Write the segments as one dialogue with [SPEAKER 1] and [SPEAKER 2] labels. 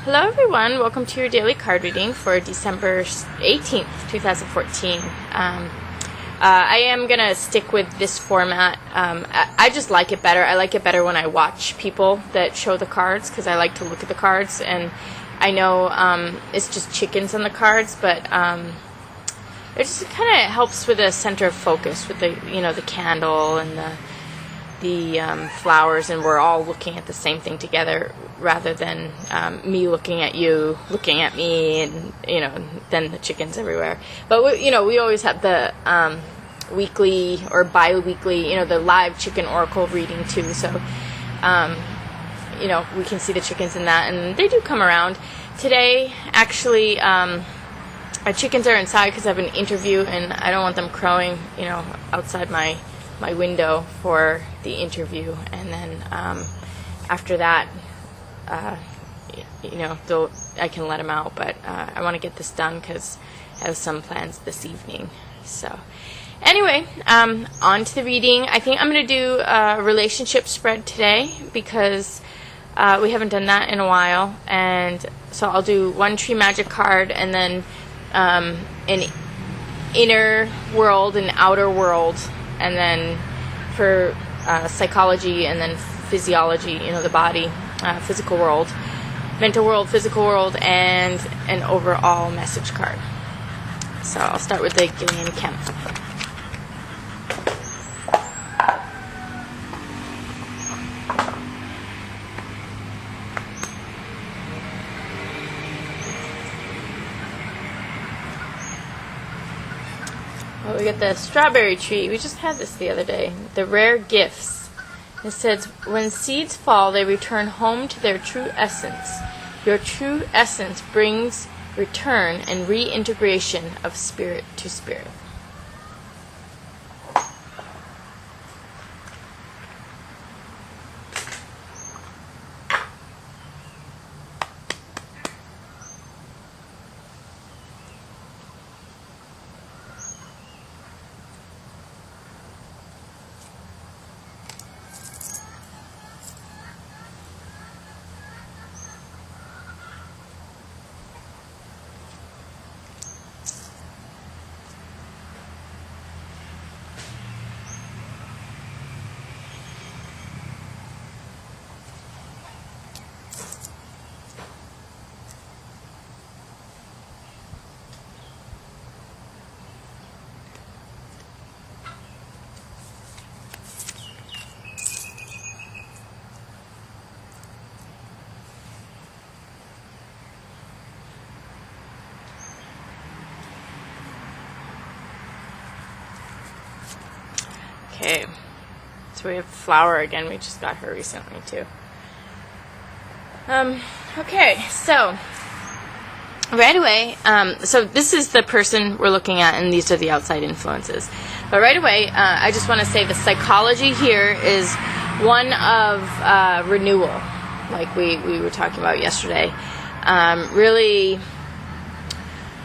[SPEAKER 1] Hello everyone, welcome to your daily card reading for December 18th, 2014. I am going to stick with this format. I just like it better. I like it better when I watch people that show the cards because I like to look at the cards, and I know it's just chickens on the cards, but it just kind of helps with a center of focus with the candle and the flowers, and we're all looking at the same thing together rather than me looking at you, looking at me, and then the chickens everywhere. But we always have the weekly or bi-weekly, the live chicken oracle reading too. So we can see the chickens in that, and they do come around. Today, actually, our chickens are inside because I have an interview, and I don't want them crowing, outside my window for the interview, and then after that, I can let them out, but I want to get this done because I have some plans this evening. So anyway, on to the reading. I think I'm going to do a relationship spread today because we haven't done that in a while, and so I'll do one tree magic card, and then an inner world and outer world, and then for psychology, and then physiology, the body, physical world, mental world, physical world, and an overall message card. So I'll start with the Gillian Kemp. Well, we got the strawberry tree. We just had this the other day. The rare gifts. It says, when seeds fall, they return home to their true essence. Your true essence brings return and reintegration of spirit to spirit. Okay, so we have Flower again. We just got her recently too. Okay, so right away, so this is the person we're looking at, and these are the outside influences. But right away, I just want to say the psychology here is one of renewal, like we were talking about yesterday. Really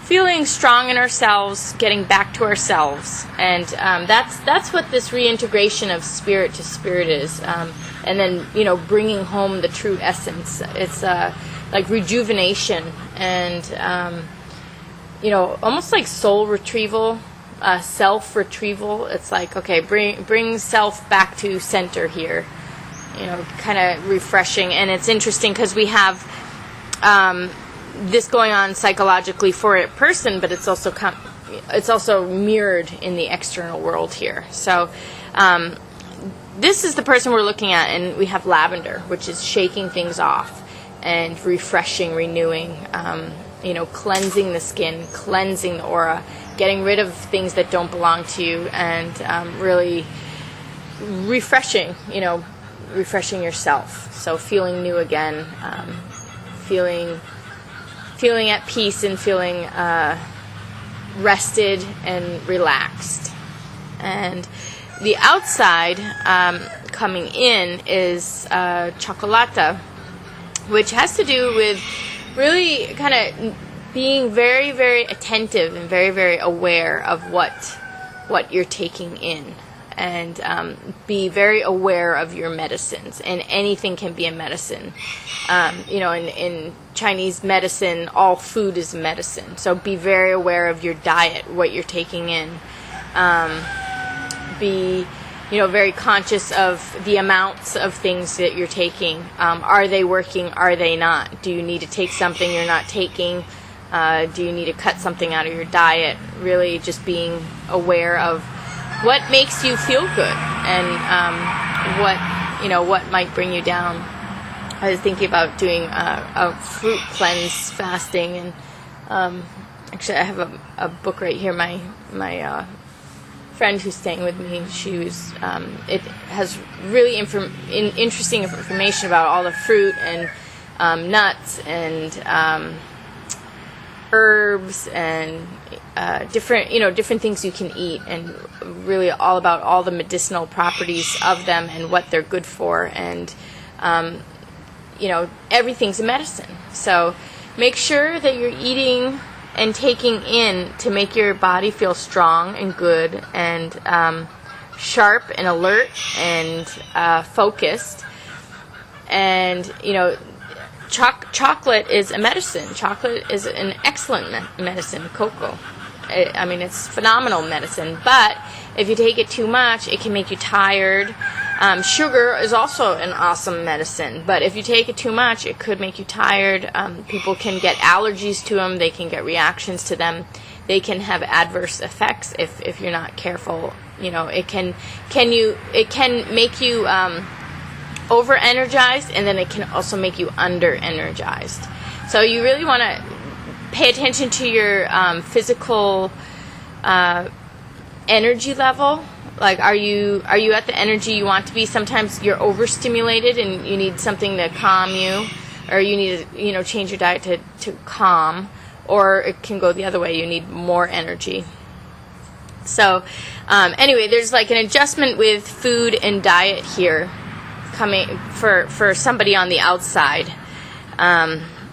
[SPEAKER 1] feeling strong in ourselves, getting back to ourselves, and that's what this reintegration of spirit to spirit is, and then bringing home the true essence. It's like rejuvenation and almost like soul retrieval, self retrieval. It's like, okay, bring self back to center here, kind of refreshing. And it's interesting because we have this going on psychologically for a person, but it's also mirrored in the external world here. So this is the person we're looking at, and we have lavender, which is shaking things off and refreshing, renewing, cleansing the skin, cleansing the aura, getting rid of things that don't belong to you, and really refreshing yourself. So feeling new again, feeling at peace, and feeling rested and relaxed. And the outside coming in is chocolata, which has to do with really kind of being very, very attentive and very, very aware of what you're taking in. and be very aware of your medicines. And anything can be a medicine. In Chinese medicine, all food is medicine. So be very aware of your diet, what you're taking in. Be very conscious of the amounts of things that you're taking. Are they working? Are they not? Do you need to take something you're not taking? Do you need to cut something out of your diet? Really just being aware of what makes you feel good and what might bring you down. I was thinking about doing a fruit cleanse fasting, and actually I have a book right here. My friend who's staying with me, it has really interesting information about all the fruit and nuts and herbs and different things you can eat, and really all about all the medicinal properties of them and what they're good for, and everything's a medicine. So make sure that you're eating and taking in to make your body feel strong and good and sharp and alert and focused. And chocolate is a medicine. Chocolate is an excellent medicine. Cocoa, it's phenomenal medicine. But if you take it too much, it can make you tired. Sugar is also an awesome medicine, but if you take it too much, it could make you tired. People can get allergies to them. They can get reactions to them. They can have adverse effects if you're not careful. It can make you over-energized, and then it can also make you under-energized. So you really want to pay attention to your physical energy level. Like, are you at the energy you want to be? Sometimes you're overstimulated and you need something to calm you, or you need to change your diet to calm, or it can go the other way. You need more energy. So anyway, there's like an adjustment with food and diet here coming for somebody on the outside.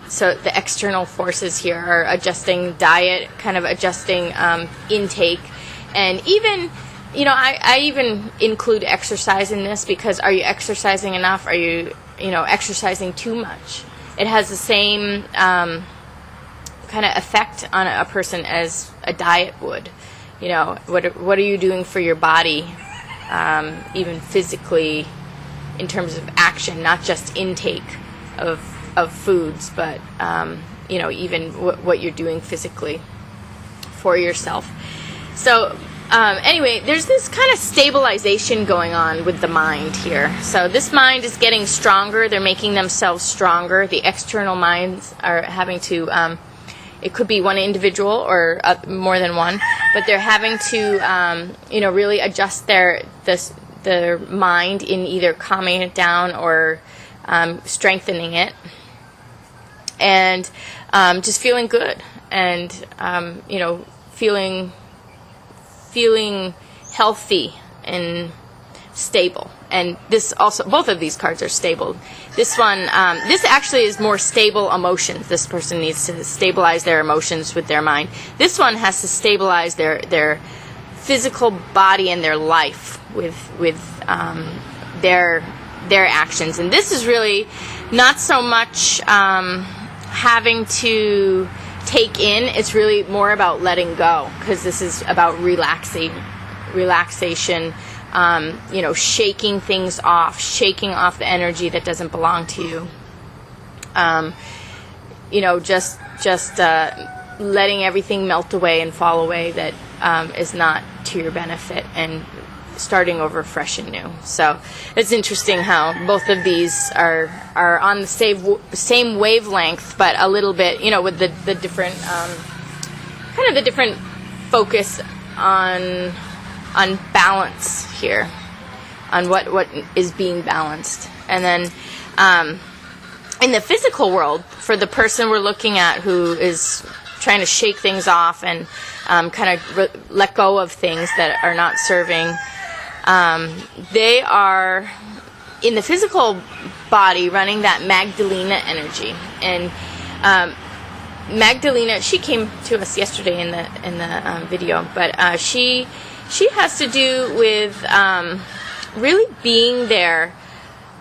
[SPEAKER 1] So the external forces here are adjusting diet, kind of adjusting intake, and even I even include exercise in this, because are you exercising enough? Are you exercising too much? It has the same kind of effect on a person as a diet would. What are you doing for your body, even physically, in terms of action, not just intake of foods, but even what you're doing physically for yourself. So anyway, there's this kind of stabilization going on with the mind here. So this mind is getting stronger. They're making themselves stronger. The external minds are having to, it could be one individual or more than one, but they're having to, really adjust their mind in either calming it down or strengthening it, and just feeling good and, feeling healthy and stable. And this also, both of these cards are stable. This one, this actually is more stable emotions. This person needs to stabilize their emotions with their mind. This one has to stabilize their physical body and their life with their actions. And this is really not so much having to take in. It's really more about letting go, because this is about relaxation, shaking things off, shaking off the energy that doesn't belong to you. Just letting everything melt away and fall away that is not to your benefit, and starting over fresh and new. So it's interesting how both of these are on the same wavelength, but a little bit, with the different kind of the different focus on balance here, on what is being balanced. And then in the physical world, for the person we're looking at who is trying to shake things off and kind of let go of things that are not serving, they are in the physical body running that Magdalena energy. And Magdalena, she came to us yesterday in the video, but she she has to do with really being there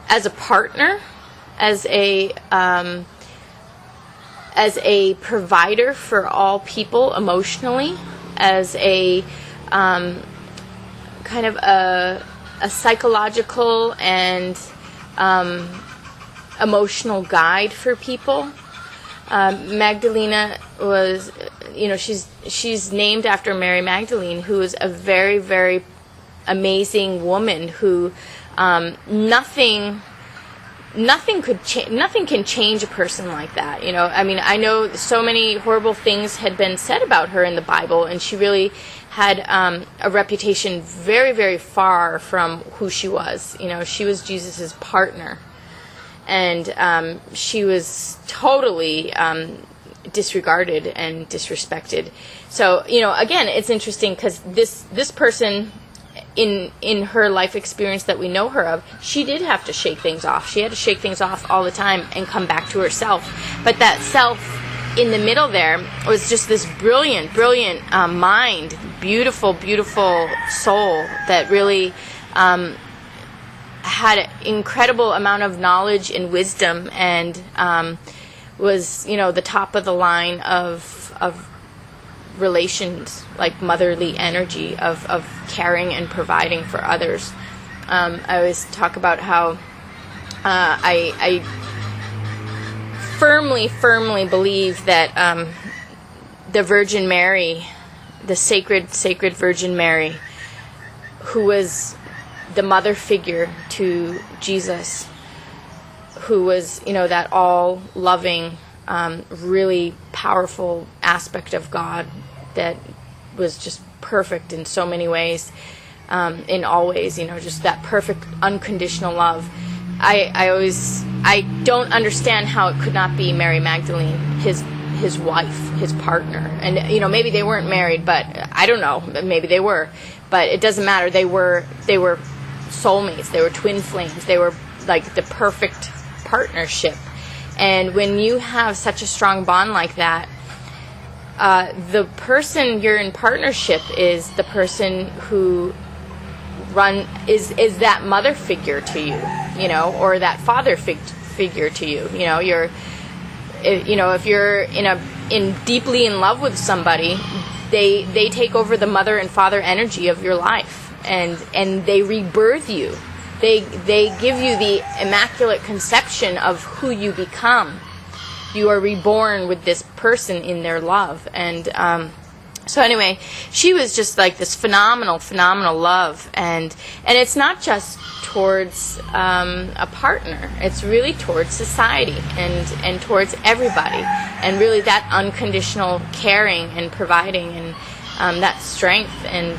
[SPEAKER 1] as a partner, as a provider for all people emotionally, as a kind of a psychological and emotional guide for people. Magdalena was, she's named after Mary Magdalene, who was a very, very amazing woman who nothing can change a person like that. I know so many horrible things had been said about her in the Bible, and she really had a reputation very, very far from who she was. She was Jesus's partner, and she was totally disregarded and disrespected. So, again, it's interesting because this person, in her life experience that we know her of, she did have to shake things off. She had to shake things off all the time and come back to herself. But that self in the middle there was just this brilliant mind, beautiful soul that really had an incredible amount of knowledge and wisdom, and was, the top of the line of relations, like motherly energy of caring and providing for others. I always talk about how I firmly believe that the Virgin Mary, the sacred Virgin Mary, who was the mother figure to Jesus, who was, that all loving, really powerful aspect of God that was just perfect in so many ways, in all ways, just that perfect unconditional love. I don't understand how it could not be Mary Magdalene, his wife, his partner. And maybe they weren't married, but I don't know, maybe they were, but it doesn't matter. They were soulmates. They were twin flames. They were like the perfect partnership. And when you have such a strong bond like that, the person you're in partnership is the person who is that mother figure to you, or that father figure to you. If you're deeply in love with somebody, they take over the mother and father energy of your life, and they rebirth you. They give you the immaculate conception of who you become. You are reborn with this person in their love. And so anyway, she was just like this phenomenal love. And it's not just towards a partner. It's really towards society and towards everybody. And really that unconditional caring and providing, and that strength and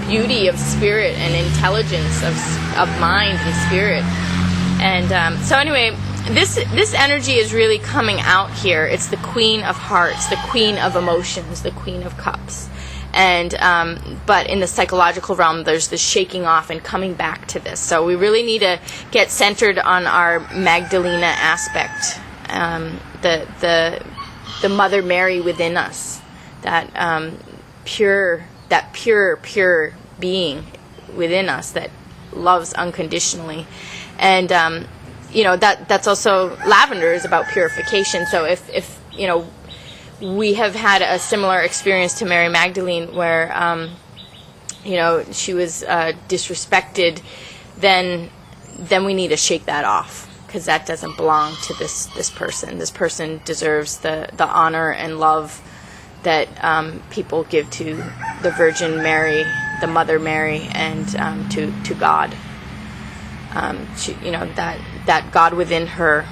[SPEAKER 1] beauty of spirit and intelligence of mind and spirit. And so anyway, this energy is really coming out here. It's the Queen of Hearts, the Queen of Emotions, the Queen of Cups. And but in the psychological realm, there's this shaking off and coming back to this. So we really need to get centered on our Magdalena aspect, the Mother Mary within us, that pure being within us that loves unconditionally. And that's also, lavender is about purification. So if we have had a similar experience to Mary Magdalene where she was disrespected, then we need to shake that off, because that doesn't belong to this person. This person deserves the honor and love that people give to the Virgin Mary, the Mother Mary, and to God. That God within her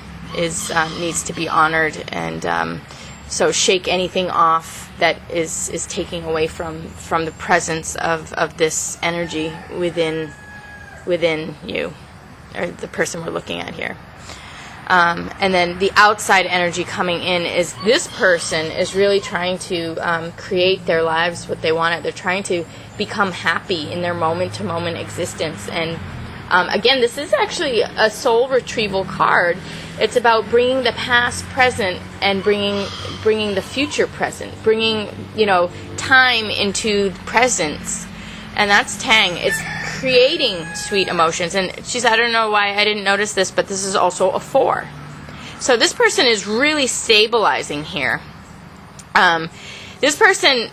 [SPEAKER 1] needs to be honored, and so shake anything off that is taking away from the presence of this energy within you, or the person we're looking at here. And then the outside energy coming in is this person is really trying to create their lives what they want it. They're trying to become happy in their moment-to-moment existence. And again, this is actually a soul retrieval card. It's about bringing the past present and bringing the future present, bringing time into presence. And that's Tang. It's creating sweet emotions. And she said, I don't know why I didn't notice this, but this is also a 4. So this person is really stabilizing here. This person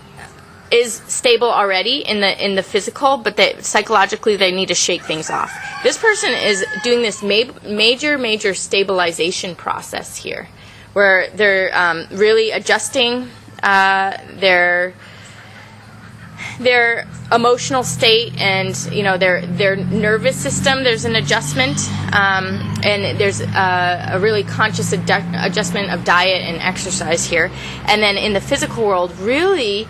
[SPEAKER 1] is stable already in the physical, but psychologically they need to shake things off. This person is doing this major stabilization process here, where they're really adjusting their emotional state and their nervous system. There's an adjustment, and there's a really conscious adjustment of diet and exercise here. And then in the physical world, really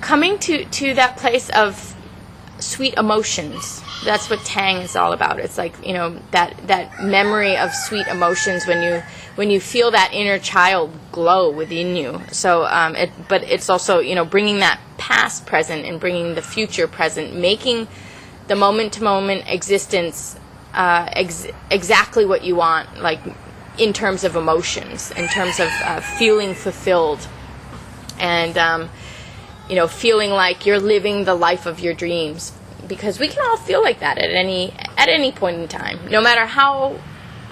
[SPEAKER 1] coming to that place of sweet emotions. That's what Tang is all about. It's like, that memory of sweet emotions when you feel that inner child glow within you. So, but it's also, bringing that past present and bringing the future present, making the moment-to-moment existence exactly what you want, like in terms of emotions, in terms of feeling fulfilled, and feeling like you're living the life of your dreams. Because we can all feel like that at any point in time, no matter how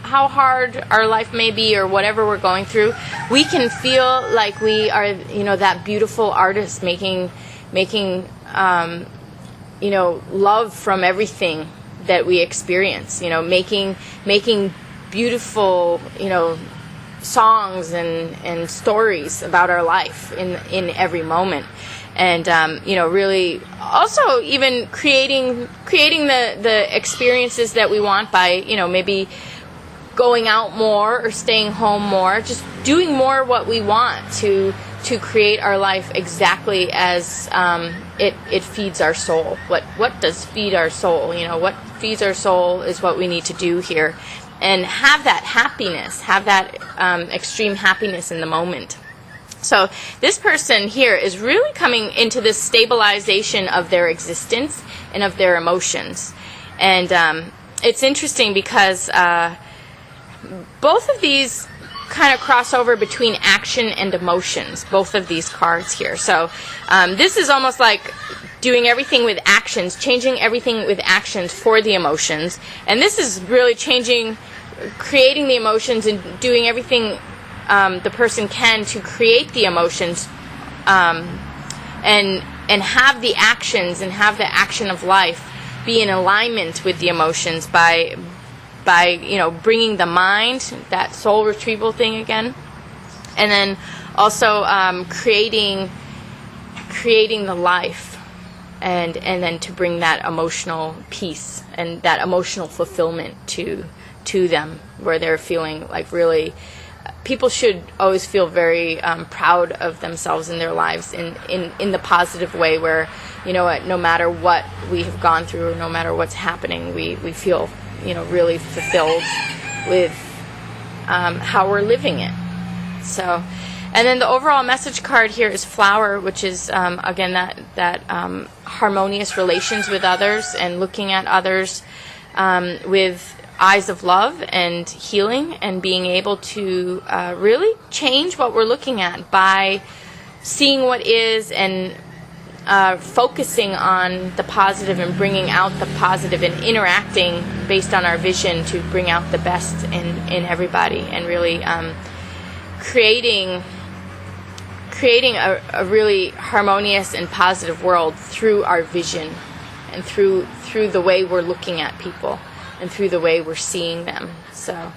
[SPEAKER 1] hard our life may be or whatever we're going through. We can feel like we are, that beautiful artist making love from everything that we experience. Making beautiful, songs and stories about our life in every moment. And really also even creating the experiences that we want by maybe going out more or staying home more, just doing more what we want to create our life exactly as it feeds our soul. What does feed our soul? What feeds our soul is what we need to do here, and have that happiness, have that extreme happiness in the moment. So this person here is really coming into this stabilization of their existence and of their emotions. And it's interesting because both of these kind of cross over between action and emotions, both of these cards here. So this is almost like doing everything with actions, changing everything with actions for the emotions. And this is really creating the emotions and doing everything the person can to create the emotions, and have the actions and have the action of life be in alignment with the emotions by bringing the mind, that soul retrieval thing again, and then also creating the life, and then to bring that emotional peace and that emotional fulfillment to them, where they're feeling like really. People should always feel very proud of themselves in their lives in the positive way, where no matter what we have gone through or no matter what's happening, we feel really fulfilled with how we're living it. So, and then the overall message card here is Flower, which is again that harmonious relations with others and looking at others with eyes of love and healing, and being able to really change what we're looking at by seeing what is and focusing on the positive and bringing out the positive and interacting based on our vision to bring out the best in everybody, and really creating a really harmonious and positive world through our vision and through the way we're looking at people and through the way we're seeing them. So,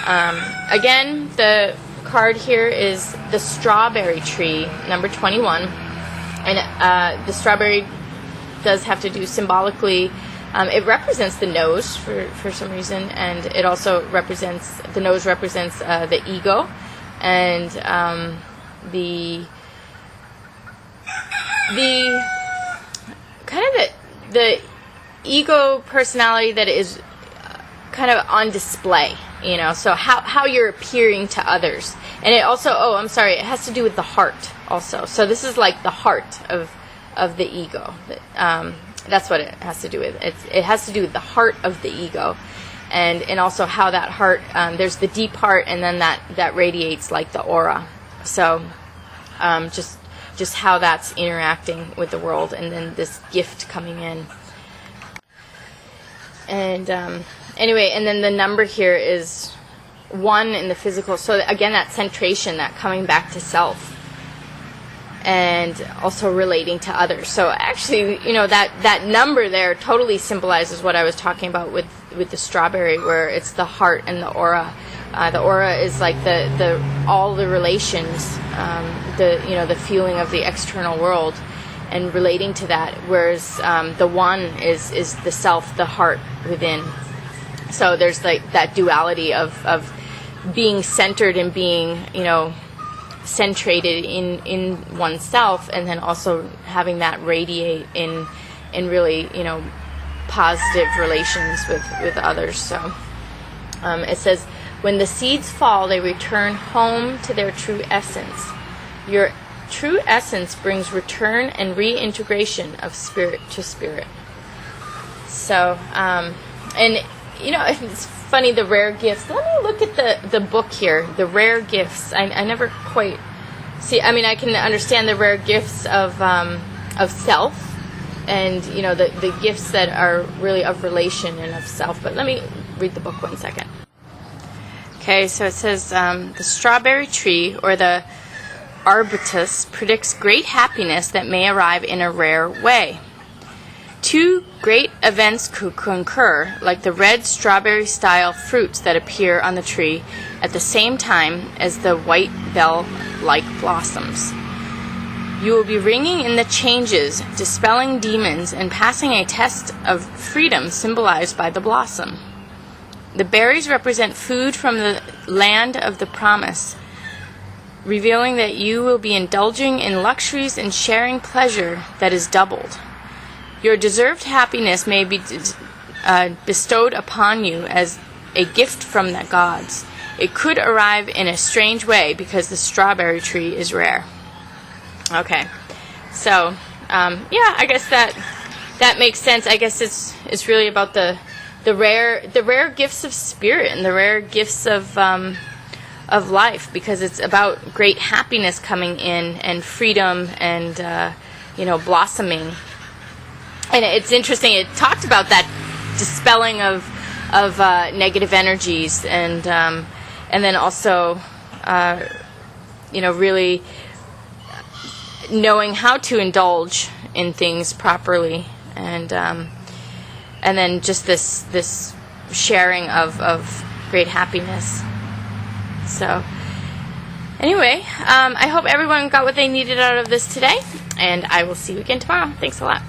[SPEAKER 1] again, the card here is the strawberry tree, number 21. And the strawberry does have to do symbolically. It represents the nose for some reason, and it also represents, the nose represents the ego, and the kind of the ego personality that is kind of on display, so how you're appearing to others. And it also, it has to do with the heart also. So this is like the heart of the ego. That's what it has to do with. It has to do with the heart of the ego, and also how that heart, there's the deep heart, and then that radiates like the aura. So just just how that's interacting with the world, and then this gift coming in. And anyway, and then the number here is 1 in the physical. So again, that centration, that coming back to self, and also relating to others. So actually, that number there totally symbolizes what I was talking about with the strawberry, where it's the heart and the aura. The aura is like the all the relations, the feeling of the external world, and relating to that. Whereas the 1 is the self, the heart within. So there's like that duality of being centered and being, centrated in oneself, and then also having that radiate in really, positive relations with others. So it says, when the seeds fall, they return home to their true essence. Your true essence brings return and reintegration of spirit to spirit. So, and it's funny, the rare gifts. Let me look at the book here, the rare gifts. I never quite see. I mean, I can understand the rare gifts of self, and the gifts that are really of relation and of self. But let me read the book 1 second. Okay, so it says the strawberry tree, or the arbutus, predicts great happiness that may arrive in a rare way. 2 great events could concur, like the red strawberry-style fruits that appear on the tree at the same time as the white bell-like blossoms. You will be ringing in the changes, dispelling demons, and passing a test of freedom symbolized by the blossom. The berries represent food from the land of the promise, revealing that you will be indulging in luxuries and sharing pleasure that is doubled. Your deserved happiness may be bestowed upon you as a gift from the gods. It could arrive in a strange way because the strawberry tree is rare. Okay, so I guess that makes sense. I guess it's really about the rare gifts of spirit and the rare gifts of life, because it's about great happiness coming in, and freedom, and blossoming. And it's interesting, it talked about that dispelling of negative energies, and then also really knowing how to indulge in things properly, and then just this sharing of great happiness. So anyway, I hope everyone got what they needed out of this today, and I will see you again tomorrow. Thanks a lot.